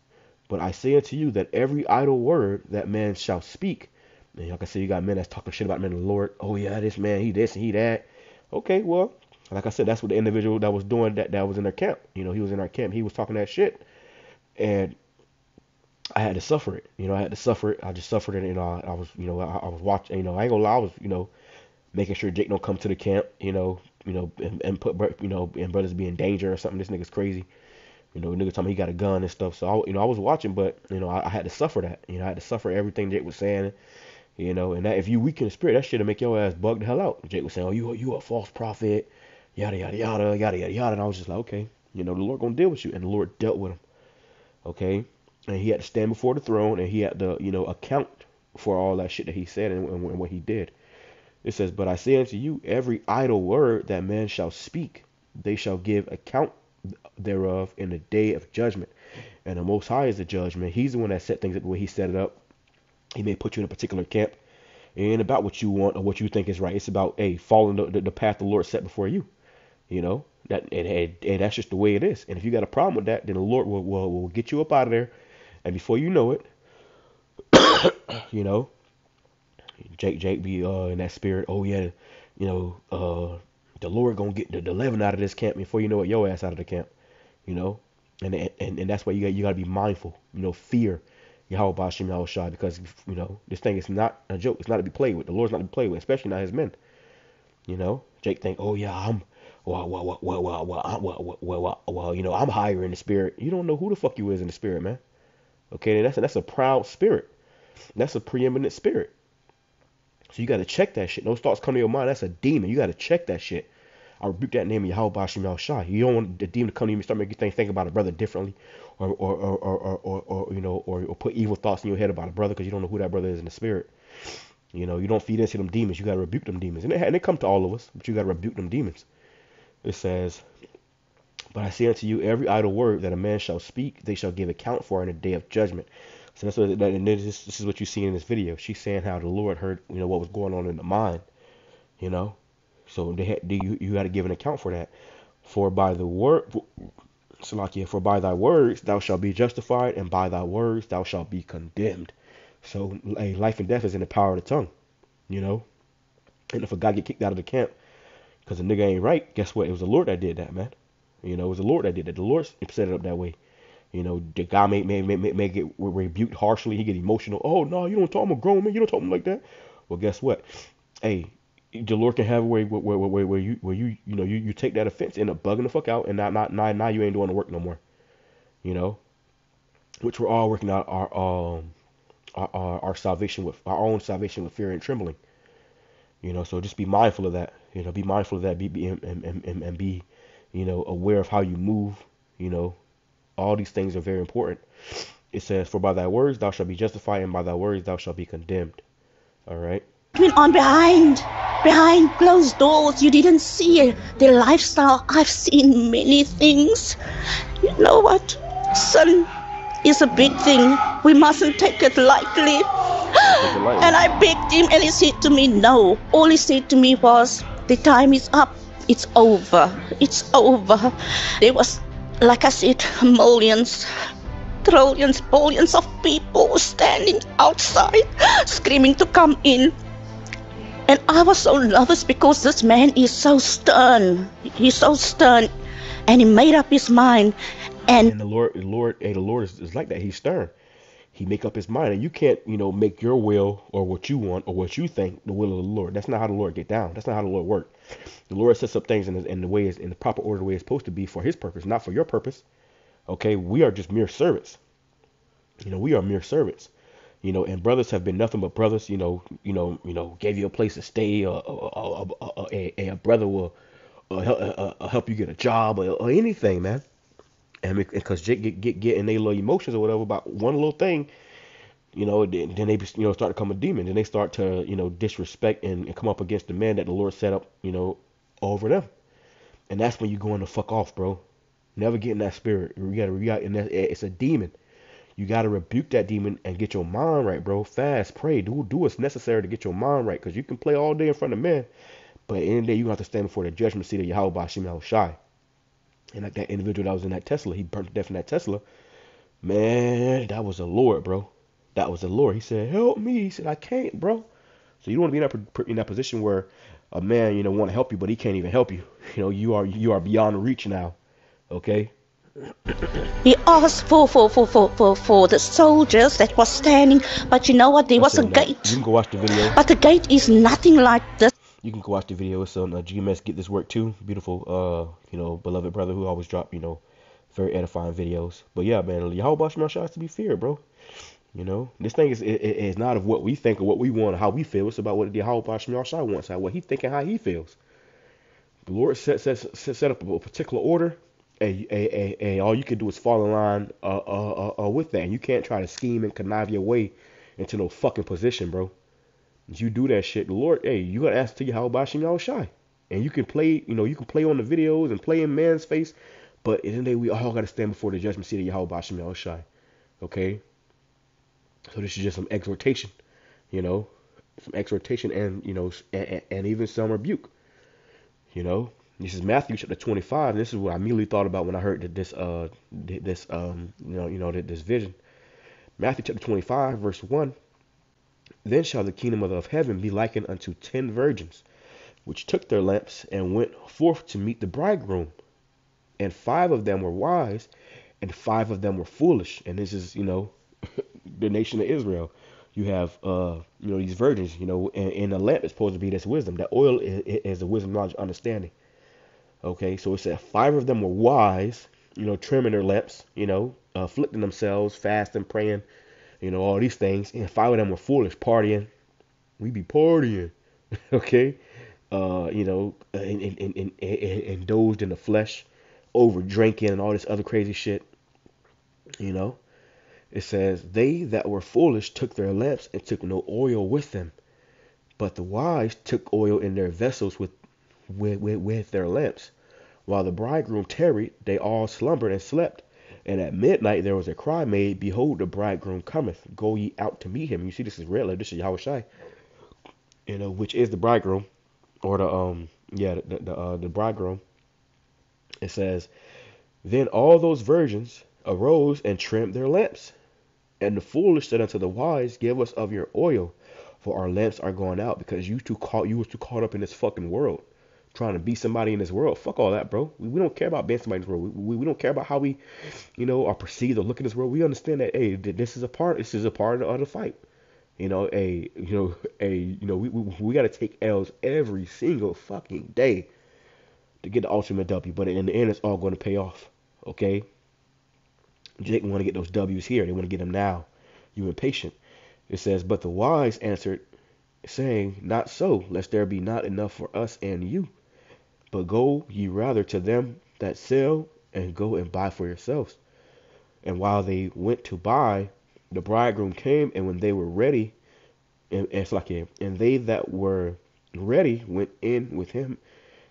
But I say unto you that every idle word that man shall speak, and like I said, you got men that's talking shit about men of the Lord. Oh yeah, this man, he this and he that. Okay, well, like I said, that's what the individual that was doing that was in their camp. You know, he was in our camp. He was talking that shit, and I had to suffer it. You know, I had to suffer it. I just suffered it. You know, I was, you know, I was watching. You know, I ain't gonna lie. I was, you know, making sure Jake don't come to the camp. And put, and brothers be in danger or something. This nigga's crazy. You know, nigga told me he got a gun and stuff. So I was watching, but you know, I had to suffer that. You know, I had to suffer everything Jake was saying. You know, and that if you weaken the spirit, that shit'll make your ass bug the hell out. Jake was saying, "Oh, you a false prophet, yada yada yada yada yada yada." And I was just like, okay, you know, the Lord gonna deal with you, and the Lord dealt with him. Okay, and he had to stand before the throne, and he had to, you know, account for all that shit that he said and what he did. It says, "But I say unto you, every idle word that man shall speak, they shall give account thereof in the day of judgment." And the Most High is the judgment. He's the one that set things up the way he set it up. He may put you in a particular camp. It ain't about what you want or what you think is right. It's about, hey, following the path the Lord set before you. You know, and that's just the way it is. And if you got a problem with that, then the Lord will get you up out of there. And before you know it, you know, Jake be in that spirit. Oh yeah, you know, the Lord gonna get the leaven out of this camp. Before you know it, your ass out of the camp. You know, and that's why you gotta be mindful. You know, fear YAHAWASHI, Yahawashi, because you know this thing is not a joke. It's not to be played with. The Lord's not to be played with, especially not His men. You know, Jake think, oh yeah, you know, I'm higher in the spirit. You don't know who the fuck you is in the spirit, man. Okay, and that's a proud spirit. That's a preeminent spirit. So you got to check that shit. Those thoughts come to your mind. That's a demon. You got to check that shit. I rebuke that name of YAHAWASHI, Yahawashi. You don't want the demon to come to you and start making you think about a brother differently, or you know, or put evil thoughts in your head about a brother because you don't know who that brother is in the spirit. You know, you don't feed into them demons. You got to rebuke them demons, and they come to all of us, but you got to rebuke them demons. It says, "But I say unto you, every idle word that a man shall speak, they shall give account for in the day of judgment." So that's what, and this is what you see in this video. She's saying how the Lord heard, you know, what was going on in the mind, you know. So you got to give an account for that. For by the word, Salakia, for by thy words thou shalt be justified, and by thy words thou shalt be condemned. So life and death is in the power of the tongue, you know. And if a guy get kicked out of the camp because the nigga ain't right, guess what? It was the Lord that did that, man. You know, it was the Lord that did that. The Lord set it up that way. You know, the guy may get rebuked harshly. He get emotional. Oh no, you don't talk. I'm a grown man. You don't talk to him like that. Well, guess what? Hey, the Lord can have a way where you take that offense, end up bugging the fuck out, and now you ain't doing the work no more. You know, which we're all working out our salvation with our own salvation with fear and trembling. You know, so just be mindful of that. You know, be mindful of that. Be you know, aware of how you move. You know, all these things are very important. It says, "For by thy words thou shalt be justified, and by thy words thou shalt be condemned." All right. Went on behind closed doors. You didn't see their lifestyle. I've seen many things. You know what? Sin is a big thing. We mustn't take it lightly. And I begged him, and he said to me, no. All he said to me was, the time is up. It's over. It's over. There was, like I said, millions, trillions, billions of people standing outside, screaming to come in. And I was so nervous because this man is so stern. He's so stern. And he made up his mind. And the Lord is like that. He's stern. He make up his mind, and you can't, you know, make your will or what you want or what you think the will of the Lord. That's not how the Lord get down. That's not how the Lord work. The Lord sets up things in the way, in the proper order, the way it's supposed to be for His purpose, not for your purpose. Okay, we are just mere servants. You know, we are mere servants. You know, and brothers have been nothing but brothers. You know, gave you a place to stay. A brother will help you get a job or anything, man. And because Jake get in their little emotions or whatever about one little thing, you know, then they start to become a demon. Then they start to, you know, disrespect and come up against the man that the Lord set up, you know, over them. And that's when you go in the fuck off, bro. Never get in that spirit. You got, and it's a demon. You got to rebuke that demon and get your mind right, bro. Fast, pray, do what's necessary to get your mind right. Because you can play all day in front of men, but at the end of the day, you have to stand before the judgment seat of Yahawashi. And like that individual that was in that Tesla, he burnt to death in that Tesla. Man, that was the Lord, bro. That was the Lord. He said, help me. He said, I can't, bro. So you don't want to be in that position where a man, want to help you, but he can't even help you. You are beyond reach now. Okay? He asked for the soldiers that was standing, but you know what? There was a gate. You can go watch the video. But the gate is nothing like this. You can go watch the video. It's on GMS Get This Work Too. Beautiful, beloved brother who always drop, very edifying videos. But yeah, man, Yahawashi is to be feared, bro. This thing is not of what we think or what we want or how we feel. It's about what the Yahawashi wants, what he thinking, how he feels. The Lord set up a particular order. All you can do is fall in line with that. And you can't try to scheme and connive your way into no fucking position, bro. If you do that shit, the Lord, you gotta ask to Yahawashi. And you can play, you can play on the videos and play in man's face, but at the end of the day, we all gotta stand before the judgment seat of Yahawashi. Okay? So this is just some exhortation, and and even some rebuke. This is Matthew chapter 25. This is what I immediately thought about when I heard this vision. Matthew chapter 25, verse 1. Then shall the kingdom of heaven be likened unto 10 virgins, which took their lamps and went forth to meet the bridegroom. And 5 of them were wise, and 5 of them were foolish. And this is, the nation of Israel. You have, these virgins, and the lamp is supposed to be this wisdom. That oil is the wisdom, knowledge, understanding. Okay, so it said 5 of them were wise, trimming their lamps, afflicting themselves, fasting, praying, all these things. And 5 of them were foolish, partying. We be partying, okay? Indulged in the flesh, over drinking and all this other crazy shit, It says, they that were foolish took their lamps and took no oil with them. But the wise took oil in their vessels with their lamps. While the bridegroom tarried, they all slumbered and slept. And at midnight there was a cry made, behold, the bridegroom cometh. Go ye out to meet him. You see, this is red letter. This is Yahawashi, which is the bridegroom, or the bridegroom. It says, then all those virgins arose and trimmed their lamps. And the foolish said unto the wise, give us of your oil, for our lamps are going out. Because you was too caught up in this fucking world, trying to be somebody in this world. Fuck all that, bro. We don't care about being somebody in this world. We don't care about how we, are perceived or look in this world. We understand that, hey, this is a part of the fight. We got to take L's every single fucking day to get the ultimate W. But in the end, it's all going to pay off. Okay. Jake want to get those W's here. They want to get them now. You impatient. It says, but the wise answered, saying, not so, lest there be not enough for us and you. But go ye rather to them that sell, and go and buy for yourselves. And while they went to buy, the bridegroom came, and when they were ready, and they that were ready went in with him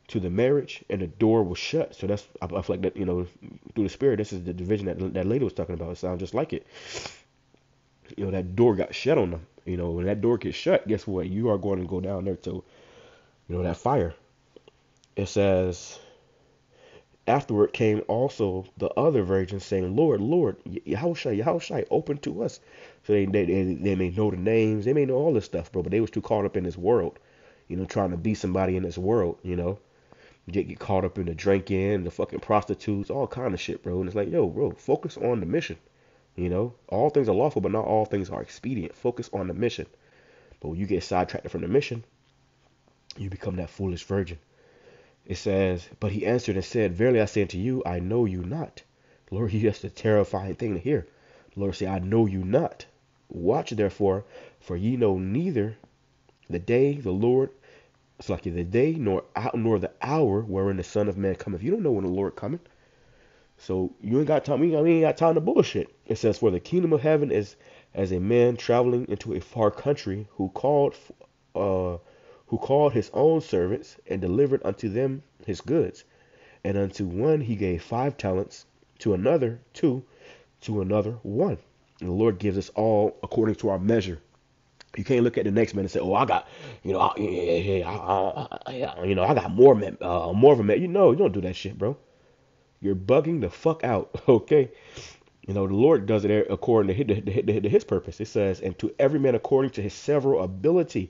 to the marriage, and the door was shut. So that's, I feel like that, through the spirit, this is the division that lady was talking about. It sounds just like it. That door got shut on them. When that door gets shut, guess what? You are going to go down there to, that fire. It says, afterward came also the other virgins, saying, Lord, Lord, Yahawashi, open to us. So they may know the names, they may know all this stuff, bro, but they was too caught up in this world, trying to be somebody in this world, get caught up in the drinking, the fucking prostitutes, all kind of shit, bro. And it's like, yo, bro, focus on the mission. All things are lawful, but not all things are expedient. Focus on the mission. But when you get sidetracked from the mission, you become that foolish virgin. It says, but he answered and said, verily I say unto you, I know you not. Lord, that's a terrifying thing to hear. The Lord say, I know you not. Watch therefore, for ye know neither the day the Lord, it's like the day nor the hour wherein the Son of Man cometh. You don't know when the Lord cometh. So you ain't got time. We ain't got time to bullshit. It says, for the kingdom of heaven is as a man traveling into a far country, who called his own servants and delivered unto them his goods. And unto one he gave 5 talents, to another 2, to another 1, And the Lord gives us all according to our measure. You can't look at the next man and say, "Oh, I got, I got more of a man." You know, you don't do that shit, bro. You're bugging the fuck out, okay? The Lord does it according to his purpose. It says, "And to every man according to his several ability."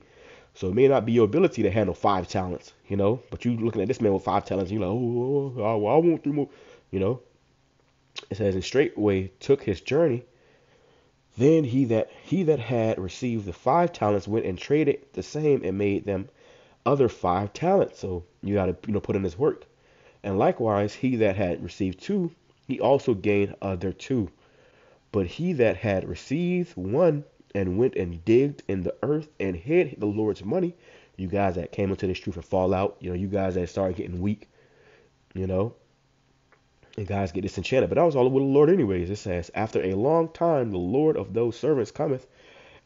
So it may not be your ability to handle 5 talents, but you looking at this man with 5 talents, and you're like, "Oh, I want 3 more," you know. It says, "And straightway took his journey. Then he that had received the 5 talents went and traded the same and made them other 5 talents." So you got to put in this work. "And likewise he that had received 2, he also gained other 2. But he that had received 1 and went and digged in the earth and hid the Lord's money." You guys that came into this truth and fall out, you guys that started getting weak, and guys get disenchanted. But that was all with the Lord anyways. It says, "After a long time the Lord of those servants cometh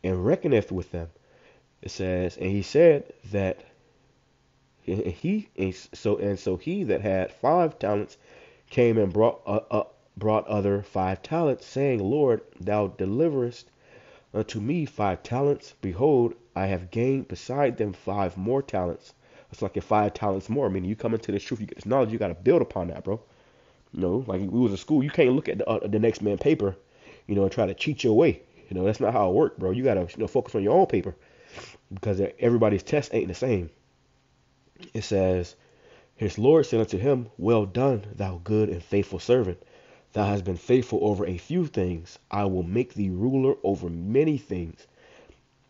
and reckoneth with them." It says, "And he said that so he that had 5 talents came and brought other 5 talents, saying, Lord, thou deliverest unto me 5 talents. Behold, I have gained beside them 5 more talents." It's like your 5 talents more. I mean, you come into this truth, you get this knowledge, you got to build upon that, bro. Like we was in school, you can't look at the next man paper, and try to cheat your way. That's not how it works, bro. You got to focus on your own paper, because everybody's test ain't the same. It says, "His Lord said unto him, Well done, thou good and faithful servant. Thou hast been faithful over a few things. I will make thee ruler over many things.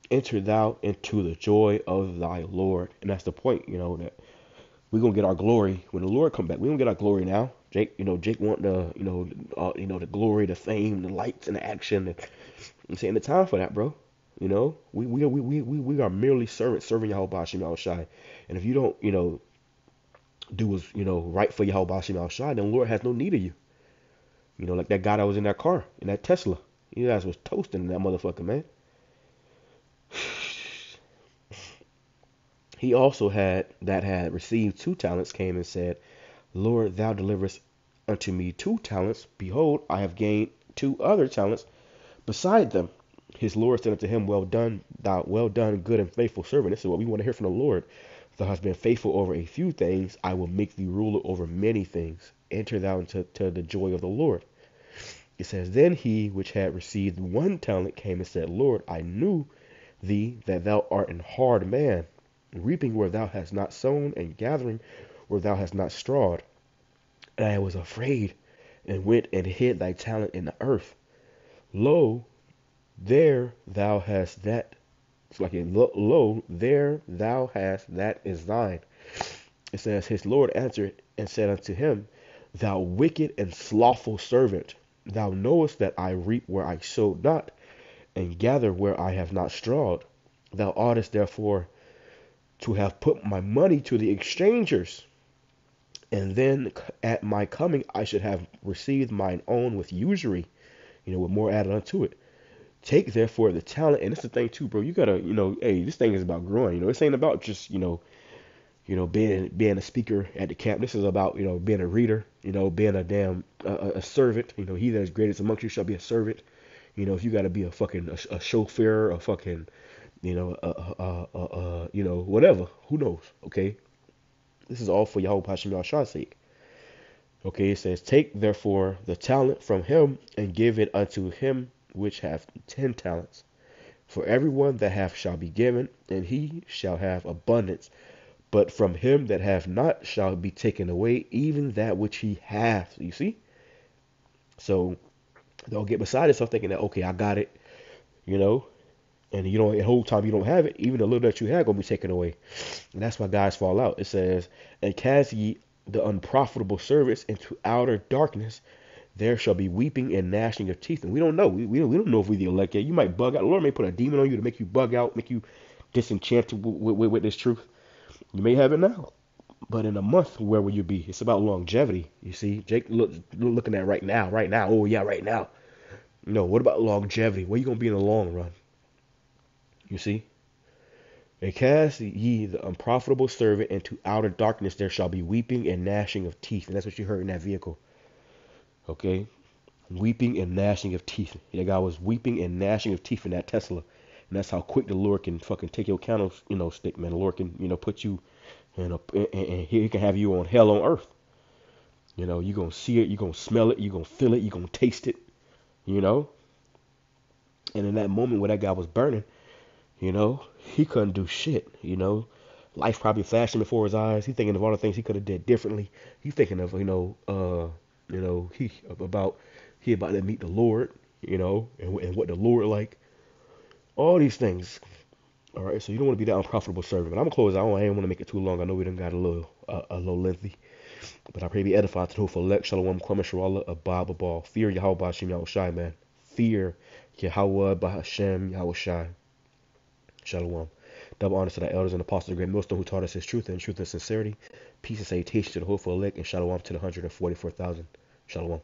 Enter thou into the joy of thy Lord." And that's the point, that we're gonna get our glory when the Lord come back. We don't get our glory now. Jake want the glory, the fame, the lights, and the action. I'm saying the time for that, bro. We are merely servants serving Yahawashi. And if you don't, do what's right for Yahawashi, then the Lord has no need of you. Like that guy that was in that car, in that Tesla. You guys was toasting in that motherfucker, man. He also had received 2 talents came and said, Lord, thou deliverest unto me 2 talents. Behold, I have gained 2 other talents beside them. His Lord said unto him, Well done, thou good and faithful servant. This is what we want to hear from the Lord. Thou hast been faithful over a few things. I will make thee ruler over many things. Enter thou into the joy of the Lord. It says, Then he which had received 1 talent came and said, Lord, I knew thee that thou art an hard man, reaping where thou hast not sown, and gathering where thou hast not strawed. And I was afraid, and went and hid thy talent in the earth. Lo, there thou hast that. It's like, lo, there thou hast that is thine. It says, His Lord answered and said unto him, Thou wicked and slothful servant, thou knowest that I reap where I sowed not, and gather where I have not strawed. Thou oughtest therefore to have put my money to the exchangers, and then at my coming I should have received mine own with usury, with more added unto it. Take therefore the talent, and it's the thing too, bro. You gotta, hey, this thing is about growing. This ain't about just, being a speaker at the camp. This is about, being a reader, being a damn a servant. He that is greatest amongst you shall be a servant. If you gotta be a fucking a chauffeur, a fucking, whatever. Who knows? Okay. This is all for Yahawashi's sake. Okay, it says, Take therefore the talent from him, and give it unto him which hath 10 talents. For everyone that hath shall be given, and he shall have abundance. But from him that hath not shall be taken away even that which he hath. You see? So don't get beside yourself thinking that, okay, I got it, and the whole time you don't have it, even the little that you have gonna be taken away. And that's why guys fall out. It says, And cast ye the unprofitable servants into outer darkness. There shall be weeping and gnashing of teeth. And we don't know. We don't know if we're the elect yet. You might bug out. The Lord may put a demon on you to make you bug out, make you disenchanted with this truth. You may have it now. But in a month, where will you be? It's about longevity. You see, Jake looking at right now. Oh, yeah, right now. No, what about longevity? Where you going to be in the long run? You see? And cast ye the unprofitable servant into outer darkness. There shall be weeping and gnashing of teeth. And that's what you heard in that vehicle. Okay? weeping and gnashing of teeth. That guy was weeping and gnashing of teeth in that Tesla. And that's how quick the Lord can fucking take your candle, stick, man. The Lord can, put you and He can have you on hell on earth. You're going to see it, you're going to smell it, you're going to feel it, you're going to taste it, And in that moment where that guy was burning, he couldn't do shit, Life probably flashing before his eyes. He thinking of all the things he could have did differently. He thinking of, he about to meet the Lord, and what the Lord like. All these things. All right, so you don't want to be that unprofitable servant. But I'm gonna close out. I ain't want to make it too long. I know we done got a little lengthy. But I pray be edified to the whole elect. Shalom, Kwame Sharala, Abba Ball. Fear Yahweh, BAHASHAM, Yahawashi, man. Fear Yahweh, BAHASHAM, Yahawashi. Shalom. Double honor to the elders and apostles of the great millstone who taught us his truth and sincerity. Peace and salutation to the whole elect, and shalom to the 144,000. Shalom.